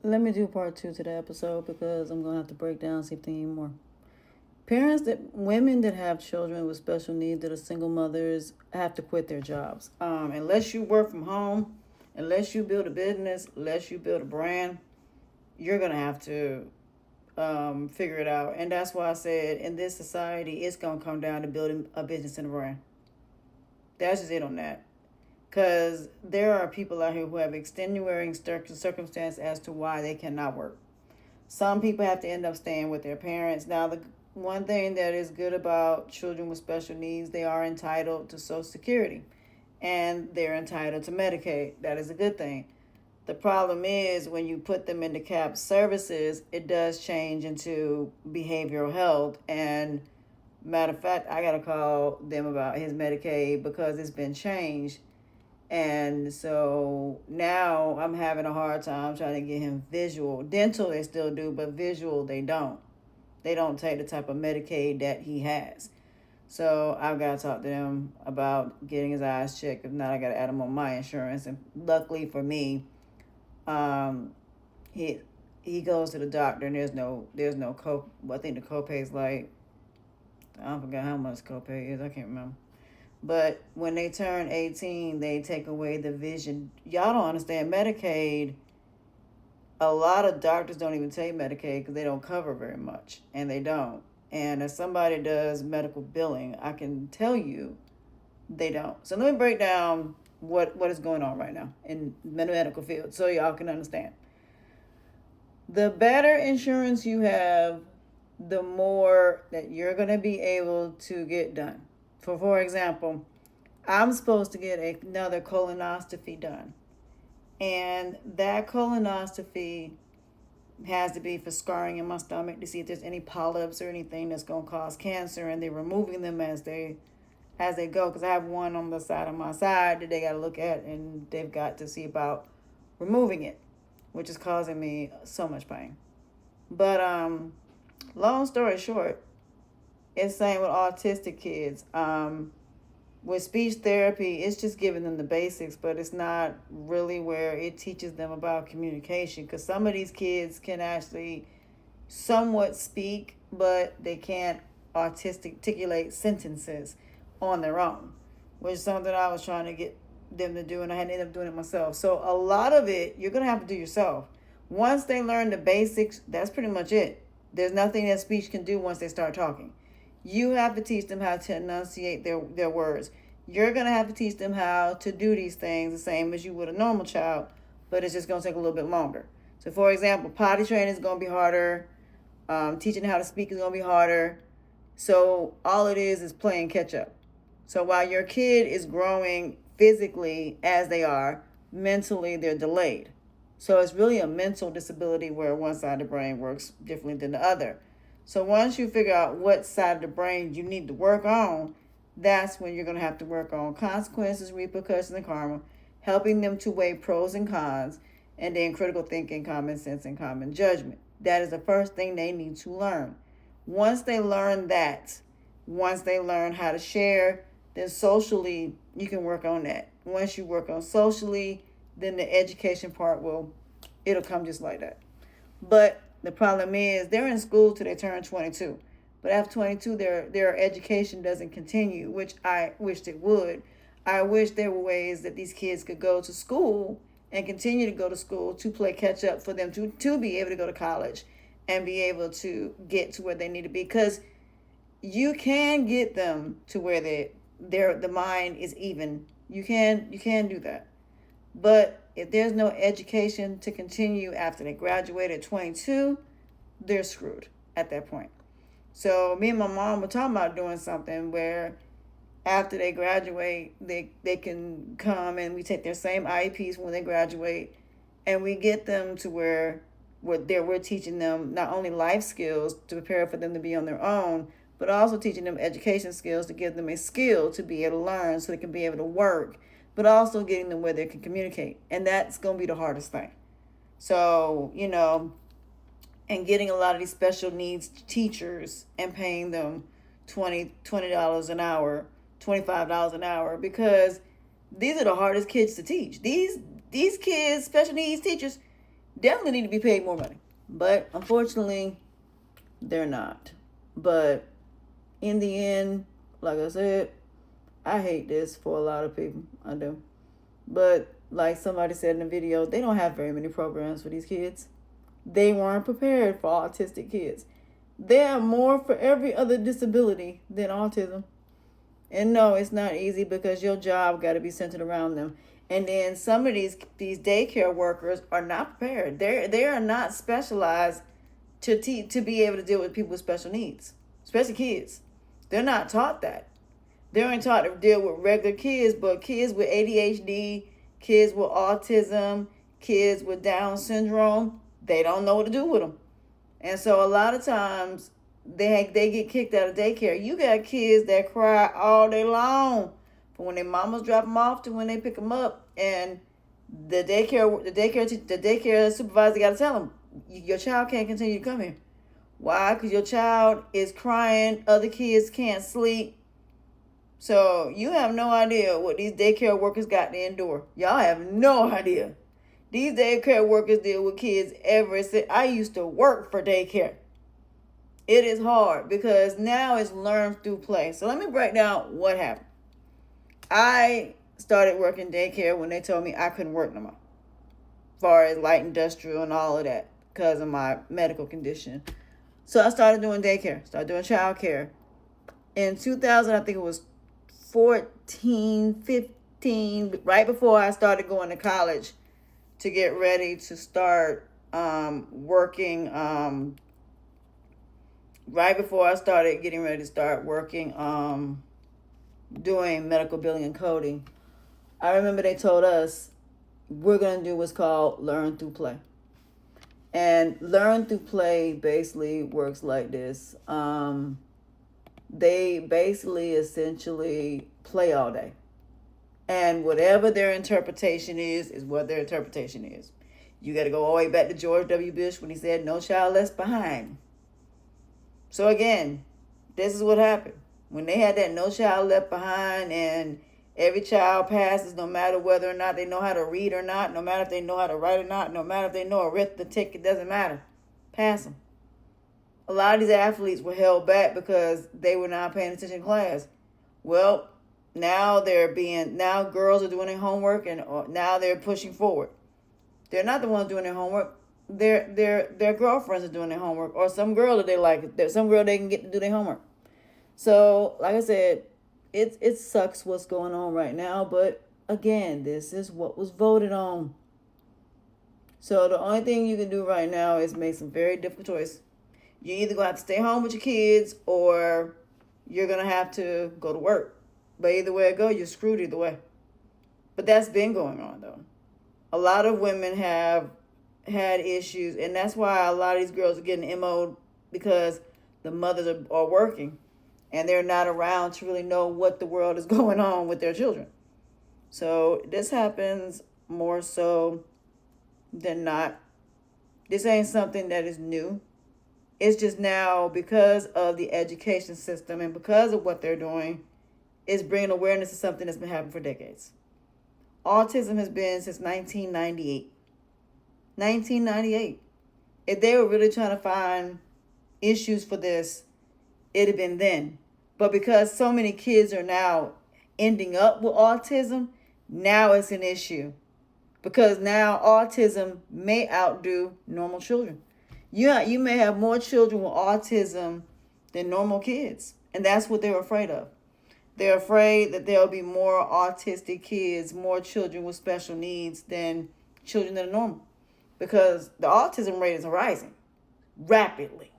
Let me do part two to the episode because I'm gonna have to break down see if they need more. Parents that women that have children with special needs that are single mothers have to quit their jobs. Unless you work from home, unless you build a business, unless you build a brand, you're gonna have to figure it out. And that's why I said in this society, it's gonna come down to building a business and a brand. That's just it on that. Because there are people out here who have extenuating circumstances as to why they cannot work. Some people have to end up staying with their parents. Now, the one thing that is good about children with special needs, they are entitled to Social Security and they're entitled to Medicaid. That is a good thing. The problem is when you put them into CAP services, it does change into behavioral health. And matter of fact, I got to call them about his Medicaid because it's been changed. And so now I'm having a hard time trying to get him visual. Dental, they still do, but visual, they don't. They don't take the type of Medicaid that he has. So I've got to talk to them about getting his eyes checked. If not, I got to add him on my insurance. And luckily for me, um, he goes to the doctor and there's no I think the copay is like, I forgot how much copay is. I can't remember. But when they turn 18, they take away the vision. Y'all don't understand Medicaid. A lot of doctors don't even take Medicaid because they don't cover very much, and they don't. And as somebody does medical billing, I can tell you they don't. So let me break down what is going on right now in the medical field so y'all can understand. The better insurance you have, the more that you're going to be able to get done. For example, I'm supposed to get another colonoscopy done. And that colonoscopy has to be for scarring in my stomach to see if there's any polyps or anything that's going to cause cancer. And they're removing them as they go. Because I have one on the side of my side that they got to look at. And they've got to see about removing it, which is causing me so much pain. But long story short, it's same with autistic kids. With speech therapy, it's just giving them the basics, but it's not really where it teaches them about communication. Because some of these kids can actually somewhat speak, but they can't articulate sentences on their own, which is something I was trying to get them to do, and I had to end up doing it myself. So a lot of it, you're going to have to do yourself. Once they learn the basics, that's pretty much it. There's nothing that speech can do once they start talking. You have to teach them how to enunciate their words. You're going to have to teach them how to do these things the same as you would a normal child, but it's just going to take a little bit longer. So, for example, potty training is going to be harder. Teaching how to speak is going to be harder. So all it is playing catch up. So while your kid is growing physically as they are, mentally they're delayed. So it's really a mental disability where one side of the brain works differently than the other. So once you figure out what side of the brain you need to work on, that's when you're going to have to work on consequences, repercussions, and karma, helping them to weigh pros and cons, and then critical thinking, common sense, and common judgment. That is the first thing they need to learn. Once they learn that, once they learn how to share, then socially you can work on that. Once you work on socially, then the education part it'll come just like that. But the problem is they're in school till they turn 22. But after 22, their education doesn't continue, which I wished it would. I wish there were ways that these kids could go to school and continue to go to school to play catch up for them to be able to go to college and be able to get to where they need to be. Because you can get them to where the mind is even. You can do that. But if there's no education to continue after they graduate at 22, they're screwed at that point. So me and my mom were talking about doing something where after they graduate, they can come and we take their same IEPs when they graduate, and we get them to where we're teaching them not only life skills to prepare for them to be on their own, but also teaching them education skills to give them a skill to be able to learn so they can be able to work, but also getting them where they can communicate. And that's going to be the hardest thing. So, and getting a lot of these special needs teachers and paying them $20 an hour, $25 an hour, because these are the hardest kids to teach. These kids, special needs teachers, definitely need to be paid more money. But unfortunately, they're not. But in the end, like I said, I hate this for a lot of people. I do. But like somebody said in the video, they don't have very many programs for these kids. They weren't prepared for autistic kids. There are more for every other disability than autism. And no, it's not easy because your job got to be centered around them. And then some of these daycare workers are not prepared. They are not specialized to be able to deal with people with special needs, especially kids. They're not taught that. They're only taught to deal with regular kids, but kids with ADHD, kids with autism, kids with Down syndrome, they don't know what to do with them. And so a lot of times they get kicked out of daycare. You got kids that cry all day long from when their mamas drop them off to when they pick them up, and the daycare supervisor got to tell them, your child can't continue to come here. Why? Because your child is crying. Other kids can't sleep. So you have no idea what these daycare workers got to endure. Y'all have no idea. These daycare workers deal with kids every single. I used to work for daycare. It is hard because now it's learned through play. So let me break down what happened. I started working daycare when they told me I couldn't work no more, as far as light industrial and all of that, because of my medical condition. So I started doing daycare, started doing childcare. In 2000, I think it was 14, 15, right before I started going to college to get ready to start working, right before I started getting ready to start working, doing medical billing and coding. I remember they told us we're going to do what's called learn through play. And learn through play basically works like this. They basically essentially play all day. And whatever their interpretation is what their interpretation is. You got to go all the way back to George W. Bush when he said, "No child left behind." So again, this is what happened. When they had that no child left behind and every child passes, no matter whether or not they know how to read or not, no matter if they know how to write or not, no matter if they know arithmetic, it doesn't matter. Pass them. A lot of these athletes were held back because they were not paying attention in class. Well, now girls are doing their homework, and now they're pushing forward. They're not the ones doing their homework. Their girlfriends are doing their homework, or some girl that they like. There's some girl they can get to do their homework. So, like I said, it sucks what's going on right now. But again, this is what was voted on. So the only thing you can do right now is make some very difficult choices. You're either gonna have to stay home with your kids, or you're gonna have to go to work. But either way it goes, you're screwed either way. But that's been going on though. A lot of women have had issues, and that's why a lot of these girls are getting MO'd, because the mothers are working and they're not around to really know what the world is going on with their children. So this happens more so than not. This ain't something that is new. It's just now, because of the education system and because of what they're doing, it's bringing awareness to something that's been happening for decades. Autism has been since 1998. 1998. If they were really trying to find issues for this, it'd have been then. But because so many kids are now ending up with autism, now it's an issue. Because now autism may outdo normal children. You may have more children with autism than normal kids. And that's what they're afraid of. They're afraid that there'll be more autistic kids, more children with special needs than children that are normal. Because the autism rate is rising rapidly.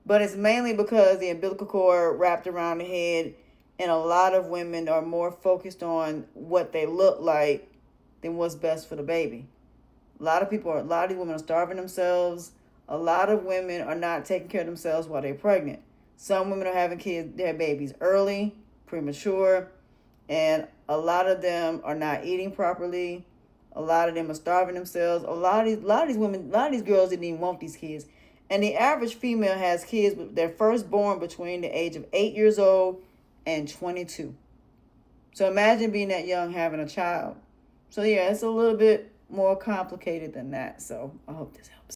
But it's mainly because the umbilical cord wrapped around the head, and a lot of women are more focused on what they look like than what's best for the baby. A lot of these women are starving themselves. A lot of women are not taking care of themselves while they're pregnant. Some women are having their babies early, premature, and a lot of them are not eating properly. A lot of them are starving themselves. A lot of these girls didn't even want these kids. And the average female has kids with their firstborn between the age of 8 years old and 22. So imagine being that young having a child. So yeah, it's a little bit more complicated than that. So I hope this helps.